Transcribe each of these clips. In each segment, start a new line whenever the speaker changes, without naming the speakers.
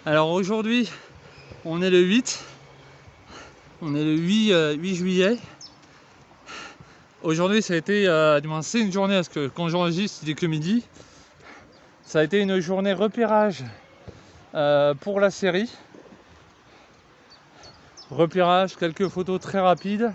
Alors aujourd'hui, on est le 8. On est le 8 juillet. Aujourd'hui, ça a été, du moins c'est une journée, parce que quand j'enregistre, il est que midi. Ça a été une journée repérage pour la série. Repérage, quelques photos très rapides,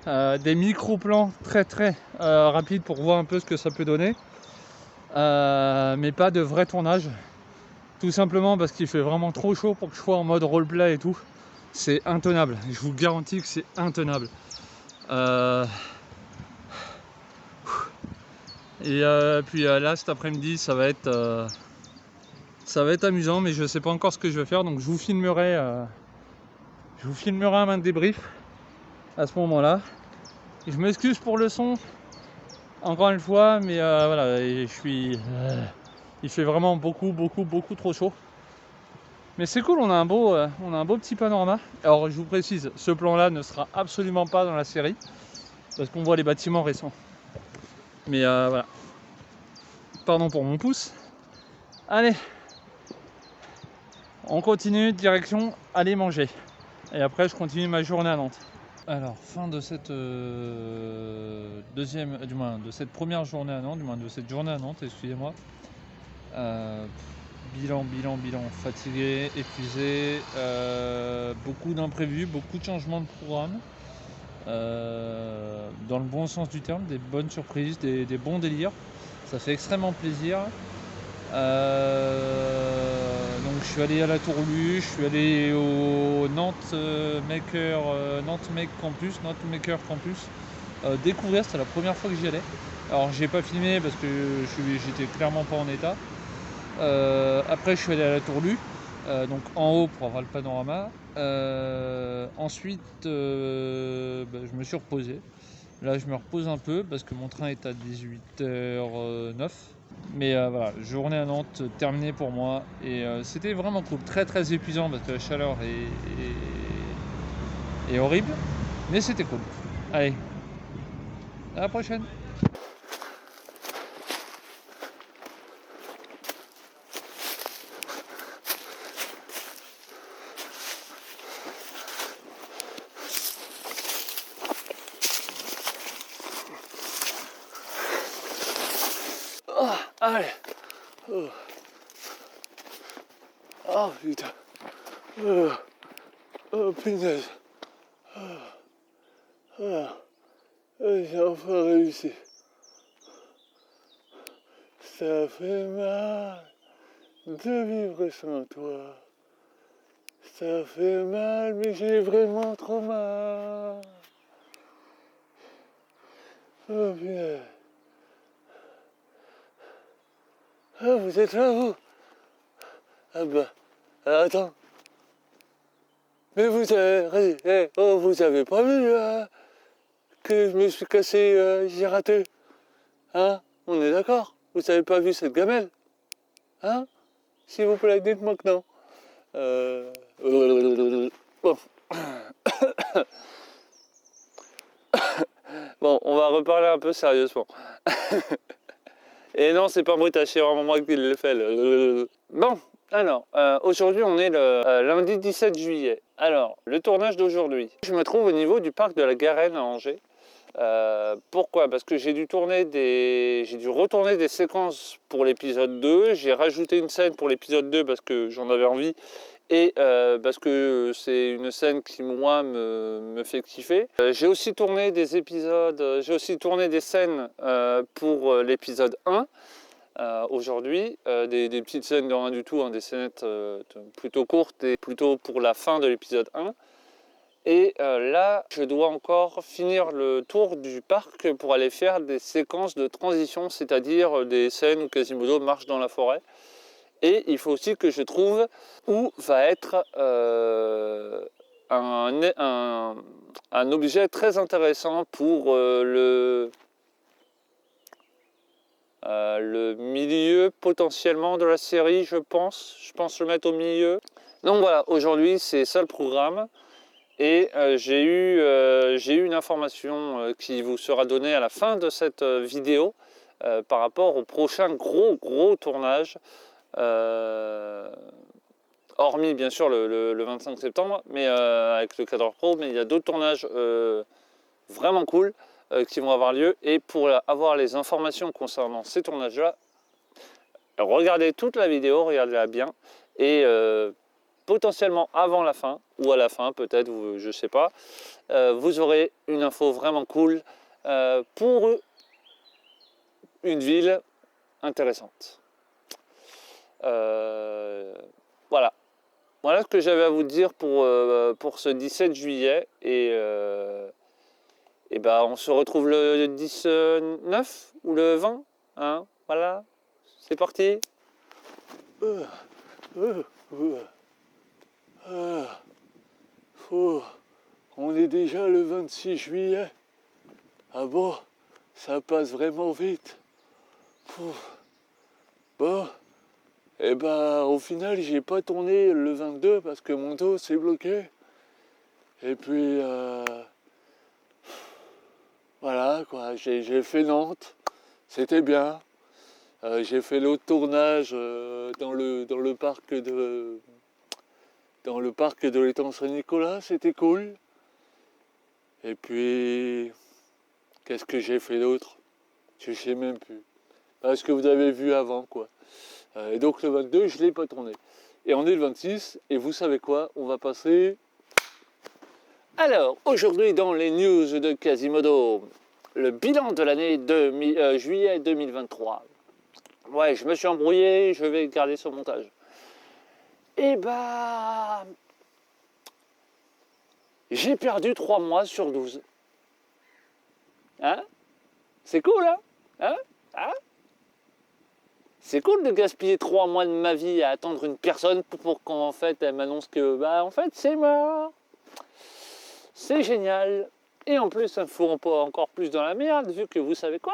des micro-plans très rapides pour voir un peu ce que ça peut donner. Mais pas de vrai tournage. Tout simplement parce qu'il fait vraiment trop chaud pour que je sois en mode roleplay et tout. C'est intenable, je vous garantis que c'est intenable. Et puis là cet après-midi ça va être amusant, mais je sais pas encore ce que je vais faire, donc je vous filmerai un main de débrief à ce moment-là. Je m'excuse pour le son encore une fois, mais voilà, il fait vraiment beaucoup trop chaud. Mais c'est cool, on a un beau petit panorama. Alors je vous précise, ce plan-là ne sera absolument pas dans la série, parce qu'on voit les bâtiments récents. Mais voilà. Pardon pour mon pouce. Allez, on continue, direction aller manger. Et après je continue ma journée à Nantes. Alors, fin de cette de cette première journée à Nantes, de cette journée à Nantes, excusez-moi. Bilan, fatigué, épuisé, beaucoup d'imprévus, beaucoup de changements de programme, dans le bon sens du terme, des bonnes surprises, des bons délires, ça fait extrêmement plaisir. Donc je suis allé à la Tourluche, je suis allé au Nantes Maker Campus, découvrir, c'était la première fois que j'y allais. Alors j'ai pas filmé parce que j'étais clairement pas en état. Après je suis allé à la Tourluche, donc en haut pour avoir le panorama. Ensuite je me suis reposé. Là je me repose un peu parce que mon train est à 18h09. Mais voilà, journée à Nantes terminée pour moi. Et c'était vraiment cool, très épuisant parce que la chaleur est horrible. Mais c'était cool. Allez, à la prochaine. Allez. Oh putain. Oh punaise. J'ai enfin réussi. Ça fait mal de vivre sans toi. Ça fait mal, mais j'ai vraiment trop mal. Oh punaise. Ah, vous êtes là, vous? Ah bah, attends. Mais vous avez, vous avez pas vu que je me suis cassé, j'ai raté? Hein? On est d'accord? Vous avez pas vu cette gamelle? Hein? S'il vous plaît, dites-moi que non. Bon. Bon, on va reparler un peu sérieusement. Et non, c'est pas bruitaché, c'est vraiment moi qui le fais. Bon, alors, aujourd'hui on est le lundi 17 juillet. Alors, le tournage d'aujourd'hui. Je me trouve au niveau du parc de la Garenne à Angers. Pourquoi? Parce que j'ai dû retourner des séquences pour l'épisode 2. J'ai rajouté une scène pour l'épisode 2 parce que j'en avais envie. Et parce que c'est une scène qui moi me fait kiffer. J'ai aussi tourné des scènes pour l'épisode 1 aujourd'hui, des petites scènes de rien du tout, hein, des scénettes plutôt courtes et plutôt pour la fin de l'épisode 1. Et là, je dois encore finir le tour du parc pour aller faire des séquences de transition, c'est-à-dire des scènes où Quasimodo marche dans la forêt. Et il faut aussi que je trouve où va être un objet très intéressant pour le milieu potentiellement de la série, je pense. Je pense le mettre au milieu. Donc voilà, aujourd'hui c'est ça le programme. Et j'ai eu une information qui vous sera donnée à la fin de cette vidéo par rapport au prochain gros tournage. hormis bien sûr le 25 septembre, mais avec le cadre pro, mais il y a d'autres tournages vraiment cool qui vont avoir lieu. Et pour avoir les informations concernant ces tournages-là, regardez toute la vidéo, regardez-la bien, et potentiellement avant la fin, ou à la fin peut-être, je sais pas, vous aurez une info vraiment cool pour une ville intéressante. Voilà. Voilà ce que j'avais à vous dire pour ce 17 juillet. Et ben on se retrouve le 19 ou le 20. Hein, voilà. C'est parti. On est déjà le 26 juillet. Ah bon, ça passe vraiment vite. Bon. Et ben au final j'ai pas tourné le 22 parce que mon dos s'est bloqué. Et puis voilà quoi, j'ai fait Nantes, c'était bien. J'ai fait l'autre tournage dans le parc de l'étang Saint-Nicolas, c'était cool. Et puis qu'est-ce que j'ai fait d'autre? Je sais même plus. Parce que vous avez vu avant quoi. Et donc le 22, je ne l'ai pas tourné. Et on est le 26, et vous savez quoi? On va passer... Alors, aujourd'hui dans les news de Quasimodo, le bilan de l'année juillet 2023. Ouais, je me suis embrouillé, je vais garder ce montage. Et bah... j'ai perdu 3 mois sur 12. Hein? C'est cool, hein? Hein? C'est cool de gaspiller 3 mois de ma vie à attendre une personne pour qu'en fait elle m'annonce que bah en fait c'est mort. C'est génial. Et en plus ça me fout encore plus dans la merde vu que vous savez quoi?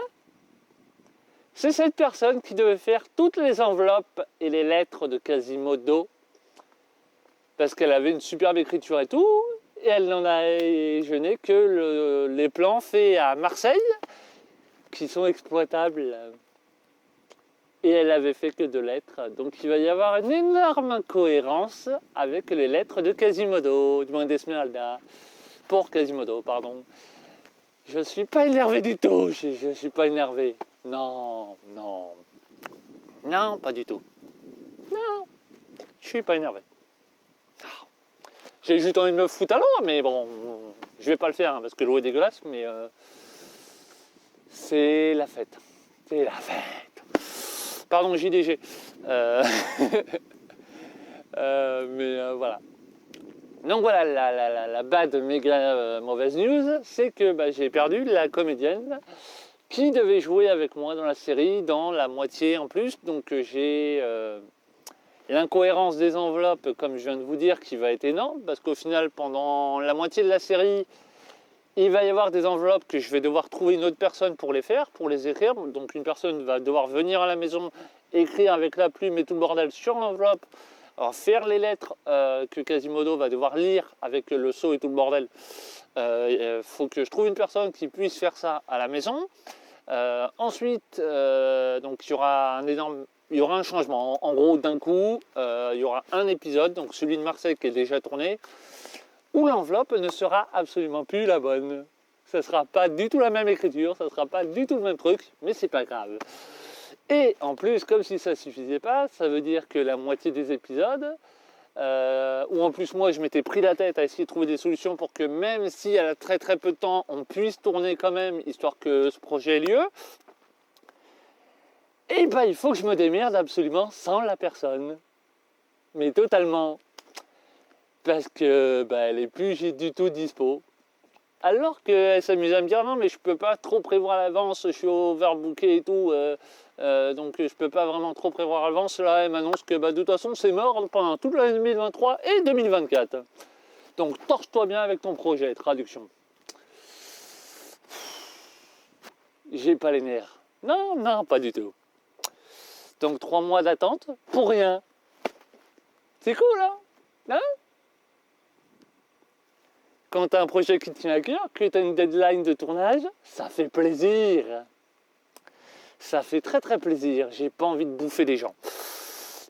C'est cette personne qui devait faire toutes les enveloppes et les lettres de Quasimodo parce qu'elle avait une superbe écriture et tout et elle n'en a jeûné que les plans faits à Marseille qui sont exploitables. Et elle avait fait que 2 lettres. Donc il va y avoir une énorme incohérence avec les lettres de Quasimodo, du moins d'Esmeralda, pour Quasimodo, pardon. Je suis pas énervé du tout, je suis pas énervé. Non, pas du tout. Non, je suis pas énervé. J'ai juste envie de me foutre à l'eau, mais bon, je vais pas le faire hein, parce que l'eau est dégueulasse, mais c'est la fête. C'est la fête. Pardon, JDG. Mais voilà. Donc voilà, la bad méga mauvaise news, c'est que bah, j'ai perdu la comédienne qui devait jouer avec moi dans la série, dans la moitié en plus. Donc j'ai l'incohérence des enveloppes, comme je viens de vous dire, qui va être énorme, parce qu'au final, pendant la moitié de la série, il va y avoir des enveloppes que je vais devoir trouver une autre personne pour les faire, pour les écrire. Donc une personne va devoir venir à la maison, écrire avec la plume et tout le bordel sur l'enveloppe. Alors faire les lettres que Quasimodo va devoir lire avec le sceau et tout le bordel. Il faut que je trouve une personne qui puisse faire ça à la maison. Ensuite, donc il y aura un changement. En gros, d'un coup, il y aura un épisode, donc celui de Marseille qui est déjà tourné, où l'enveloppe ne sera absolument plus la bonne. Ça ne sera pas du tout la même écriture, ça ne sera pas du tout le même truc, mais c'est pas grave. Et en plus, comme si ça ne suffisait pas, ça veut dire que la moitié des épisodes, où en plus moi je m'étais pris la tête à essayer de trouver des solutions pour que même si elle a très très peu de temps, on puisse tourner quand même, histoire que ce projet ait lieu, et ben il faut que je me démerde absolument sans la personne. Mais totalement. Parce que elle est plus du tout dispo. Alors qu'elle s'amuse à me dire non mais je peux pas trop prévoir à l'avance, je suis overbooké et tout, donc je peux pas vraiment trop prévoir à l'avance. Là elle m'annonce que de toute façon c'est mort pendant toute l'année 2023 et 2024. Donc torche-toi bien avec ton projet, traduction. J'ai pas les nerfs. Non, pas du tout. Donc 3 mois d'attente pour rien. C'est cool hein? Quand tu as un projet qui te tient à cœur, que tu as une deadline de tournage, ça fait plaisir. Ça fait très très plaisir. J'ai pas envie de bouffer des gens.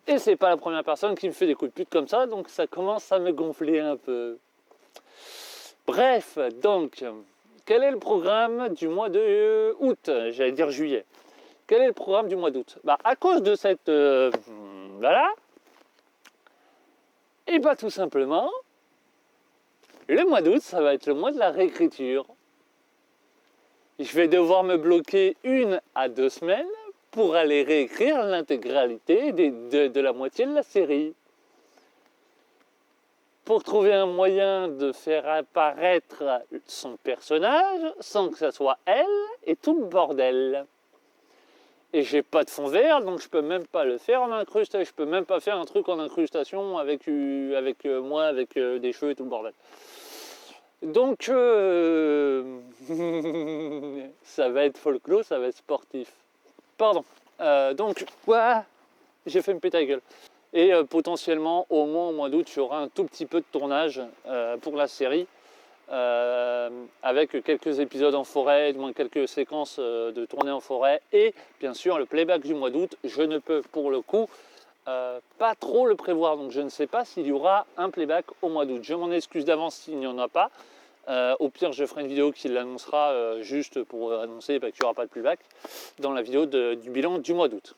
Et c'est pas la première personne qui me fait des coups de pute comme ça, donc ça commence à me gonfler un peu. Bref, donc, quel est le programme du mois de août? J'allais dire juillet. Quel est le programme du mois d'août? À cause de cette... voilà. Et tout simplement, le mois d'août, ça va être le mois de la réécriture. Je vais devoir me bloquer 1 à 2 semaines pour aller réécrire l'intégralité de la moitié de la série. Pour trouver un moyen de faire apparaître son personnage sans que ça soit elle et tout le bordel. Et j'ai pas de fond vert, donc je peux même pas le faire en incrustation. Je peux même pas faire un truc en incrustation avec moi, avec des cheveux et tout le bordel. Donc, ça va être folklore, ça va être sportif. Pardon. Donc, quoi? J'ai fait me péter la gueule. Et potentiellement, au moins au mois d'août, il y aura un tout petit peu de tournage pour la série. Avec quelques épisodes en forêt, du moins quelques séquences de tournée en forêt. Et bien sûr, le playback du mois d'août, je ne peux pour le coup pas trop le prévoir. Donc je ne sais pas s'il y aura un playback au mois d'août. Je m'en excuse d'avance s'il n'y en a pas. Au pire, je ferai une vidéo qui l'annoncera juste pour annoncer qu'il n'y aura pas de playback dans la vidéo du bilan du mois d'août.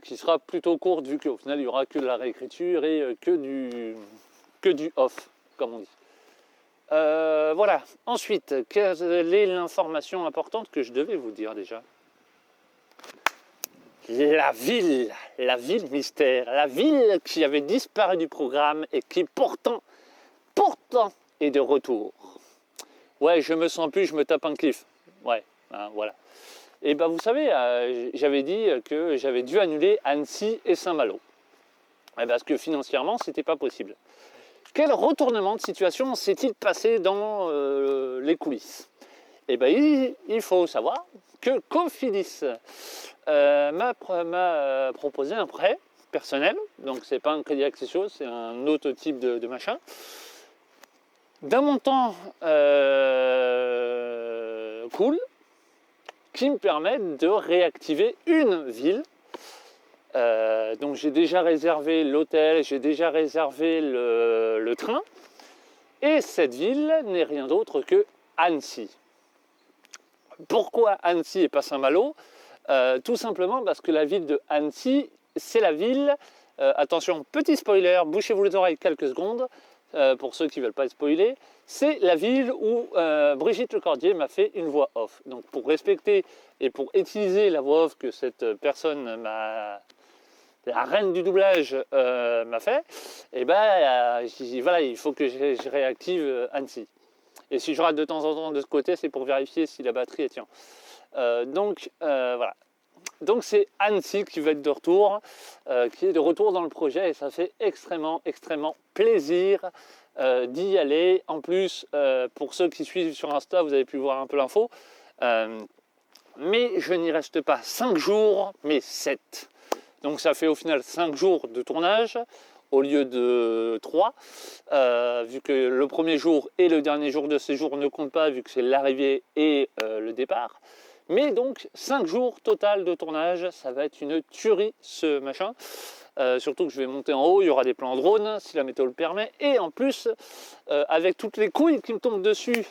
Qui sera plutôt courte vu qu'au final, il n'y aura que de la réécriture et que du off, comme on dit. Voilà. Ensuite, quelle est l'information importante que je devais vous dire déjà? La ville mystère, la ville qui avait disparu du programme et qui pourtant est de retour. Ouais, je me sens plus, je me tape un cliff. Ouais, hein, voilà. Et vous savez, j'avais dit que j'avais dû annuler Annecy et Saint-Malo. Parce que financièrement, c'était pas possible. Quel retournement de situation s'est-il passé dans les coulisses? Il faut savoir que Cofidis m'a proposé un prêt personnel, donc c'est pas un crédit accession, c'est un autre type de machin, d'un montant cool, qui me permet de réactiver une ville. Donc j'ai déjà réservé l'hôtel, j'ai déjà réservé le train, et cette ville n'est rien d'autre que Annecy. Pourquoi Annecy et pas Saint-Malo? Tout simplement parce que la ville de Annecy, c'est la ville, attention, petit spoiler, bouchez-vous les oreilles quelques secondes, pour ceux qui ne veulent pas être spoilés, c'est la ville où Brigitte Lecordier m'a fait une voix off. Donc pour respecter et pour utiliser la voix off que cette personne la reine du doublage m'a fait, voilà, il faut que je réactive Annecy. Et si je rate de temps en temps de ce côté, c'est pour vérifier si la batterie tient. Voilà. Donc c'est Annecy qui va être de retour, qui est de retour dans le projet, et ça fait extrêmement plaisir d'y aller. En plus, pour ceux qui suivent sur Insta, vous avez pu voir un peu l'info. Mais je n'y reste pas 5 jours, mais 7. Donc ça fait au final 5 jours de tournage au lieu de 3, vu que le premier jour et le dernier jour de séjour ne comptent pas, vu que c'est l'arrivée et le départ. Mais donc 5 jours total de tournage, ça va être une tuerie ce machin. Surtout que je vais monter en haut, il y aura des plans drone si la météo le permet. Et en plus, avec toutes les couilles qui me tombent dessus,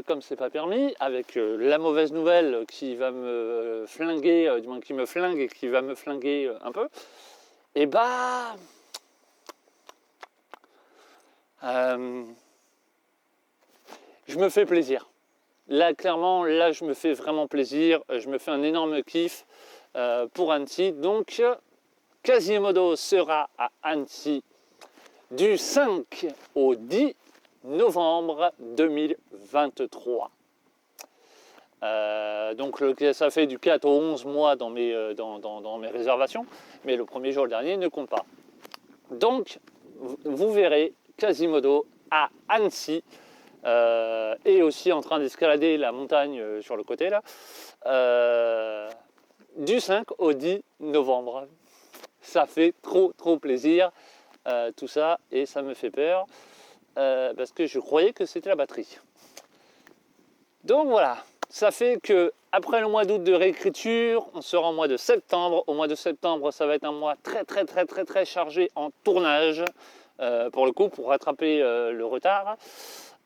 comme c'est pas permis, avec la mauvaise nouvelle qui va me flinguer, du moins qui me flingue et qui va me flinguer un peu, et je me fais plaisir. Là, clairement, je me fais vraiment plaisir. Je me fais un énorme kiff pour Annecy. Donc, Quasimodo sera à Annecy du 5 au 10 novembre 2023. Donc, ça fait du 4 au 11 mois dans mes réservations. Mais le premier jour, le dernier, ne compte pas. Donc, vous verrez Quasimodo à Annecy. Et aussi en train d'escalader la montagne sur le côté là, du 5 au 10 novembre. Ça fait trop plaisir tout ça, et ça me fait peur parce que je croyais que c'était la batterie. Donc voilà, Ça fait que après le mois d'août de réécriture, on sera au mois de septembre. Au mois de septembre, ça va être un mois très chargé en tournage, pour le coup, pour rattraper le retard.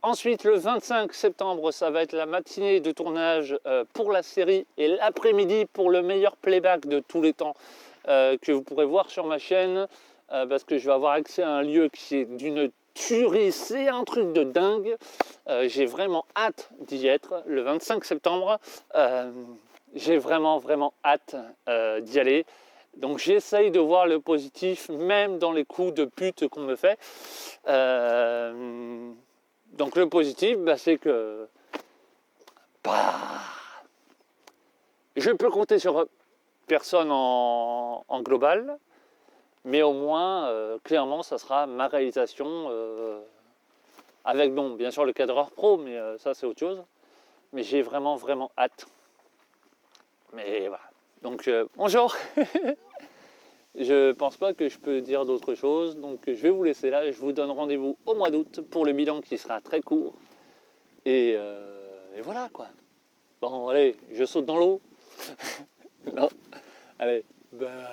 Ensuite, le 25 septembre, ça va être la matinée de tournage pour la série et l'après-midi pour le meilleur playback de tous les temps que vous pourrez voir sur ma chaîne, parce que je vais avoir accès à un lieu qui est d'une tuerie, c'est un truc de dingue. J'ai vraiment hâte d'y être le 25 septembre. J'ai vraiment hâte d'y aller. Donc j'essaye de voir le positif même dans les coups de pute qu'on me fait. Donc le positif, c'est que je peux compter sur personne en global, mais au moins, clairement, ça sera ma réalisation, avec, bon, bien sûr, le cadreur pro, mais ça, c'est autre chose. Mais j'ai vraiment hâte. Mais voilà. Donc, bonjour. Je pense pas que je peux dire d'autre chose, donc je vais vous laisser là. Je vous donne rendez-vous au mois d'août pour le bilan qui sera très court. Et voilà, quoi. Bon, allez, je saute dans l'eau. Non, allez. Bah.